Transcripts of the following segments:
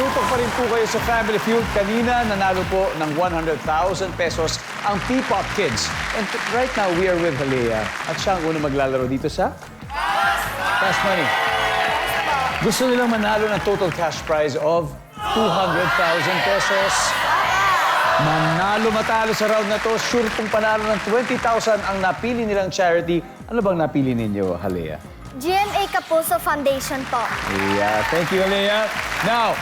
Nakatutok pa rin po kayo sa Family Feud. Kanina, nanalo po ng 100,000 pesos ang P-Pop Kids. And right now, we are with Halea. At siya ang unang maglalaro dito sa Fast Money. Gusto nilang manalo ng total cash prize of 200,000 pesos. Manalo matalo sa round na to, sure pong panalo ng 20,000 ang napili nilang charity. Ano bang napili ninyo, Halea? GMA Kapuso Foundation po. Yeah, thank you, Halea. Now,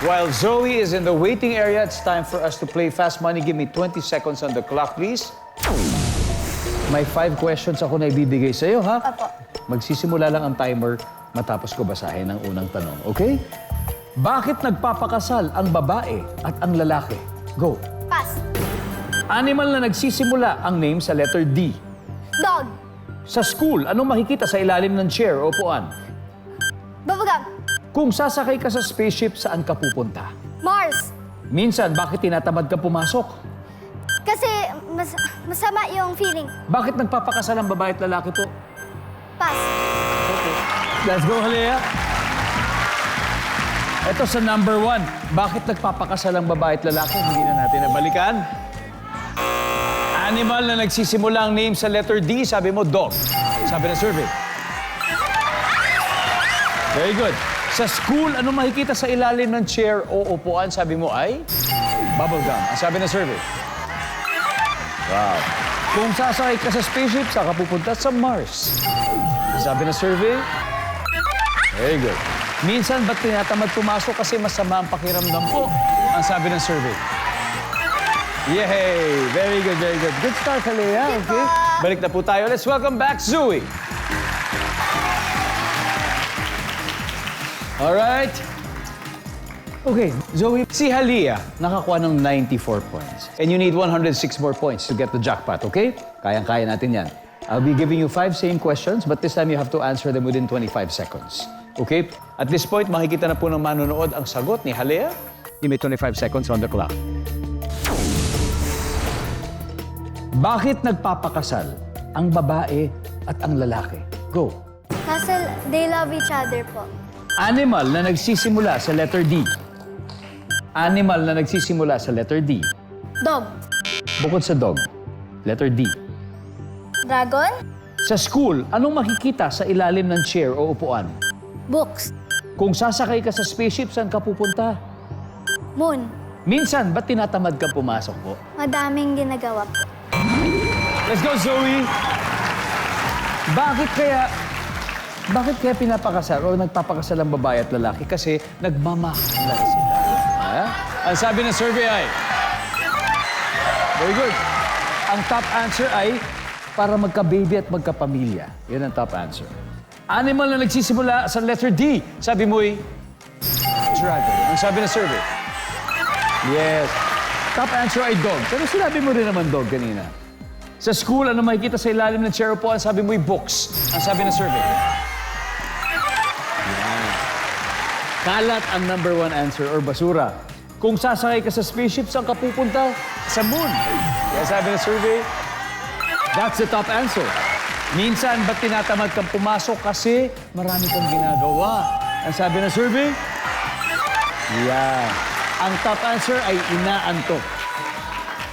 while Zoe is in the waiting area, it's time for us to play Fast Money. Give me 20 seconds on the clock, please. May 5 questions ako na ibibigay sa'yo, ha? Apo. Magsisimula lang ang timer matapos ko basahin ang unang tanong, okay? Bakit nagpapakasal ang babae at ang lalaki? Go. Pass. Animal na nagsisimula ang name sa letter D. Dog. Sa school, anong makikita sa ilalim ng chair o upuan? Bubblegum. Kung sasakay ka sa spaceship, saan ka pupunta? Mars. Minsan, bakit tinatamad ka pumasok? Kasi masama yung feeling. Bakit nagpapakasal ang babae at lalaki po? Pass. Let's go, Halea. Ito sa number 1. Bakit nagpapakasal ang babae at lalaki? Hindi na natin nabalikan. Animal na nagsisimula ang name sa letter D, sabi mo, dog. Sabi na survey. Very good. Sa school, ano makikita sa ilalim ng chair o upuan? Sabi mo ay? Bubblegum. Ang sabi na survey. Wow. Kung sasakay ka sa spaceship, saan ka pupunta? Sa Mars. Ang sabi na survey. Very good. Minsan, ba't tinatamad pumasok kasi masama ang pakiramdam po? Ang sabi ng survey. Yay! Very good, very good. Good start, Halea. Okay. Balik na po tayo. Let's welcome back Zoe. Alright. Okay, Zoe, si Halea nakakuha ng 94 points. And you need 106 more points to get the jackpot, okay? Kayang-kaya natin yan. I'll be giving you 5 same questions, but this time you have to answer them within 25 seconds. Okay? At this point, makikita na po ng manonood ang sagot ni Halea. Give me 25 seconds on the clock. Bakit nagpapakasal ang babae at ang lalaki? Go. Kasi they love each other po. Animal na nagsisimula sa letter D. Animal na nagsisimula sa letter D. Dog. Bukod sa dog. Letter D. Dragon. Sa school, anong makikita sa ilalim ng chair o upuan? Books. Kung sasakay ka sa spaceship, saan ka pupunta? Moon. Minsan, ba't tinatamad ka pumasok po? Madaming ginagawa po. Let's go, Zoe! Bakit kaya pinapakasal o nagpapakasal ang babae at lalaki? Kasi nagmamahalan sila. Ha? Ang sabi ng survey ay... Very good. Ang top answer ay para magka-baby at magkapamilya. Yan ang top answer. Animal na nagsisimula sa letter D. Sabi mo'y... Dragon. Ang sabi ng survey. Yes. Top answer ay dog. Pero sinabi mo rin naman dog kanina. Sa school, ano makikita sa ilalim ng chair po? Ang sabi mo'y books. Ang sabi ng survey. Yan. Kalat ang number 1 answer or basura. Kung sasakay ka sa spaceship, saan ka pupunta? Sa moon. Yan sabi ng survey. That's the top answer. Minsan, ba't tinatamad kang pumasok? Kasi marami kang ginagawa. Ang sabi ng survey? Yeah. Ang top answer ay inaantok.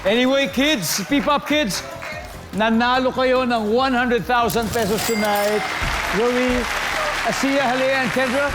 Anyway, kids, P-Pop Kids, nanalo kayo ng 100,000 pesos tonight. Zoe, Asiya, Halea, and Kendra,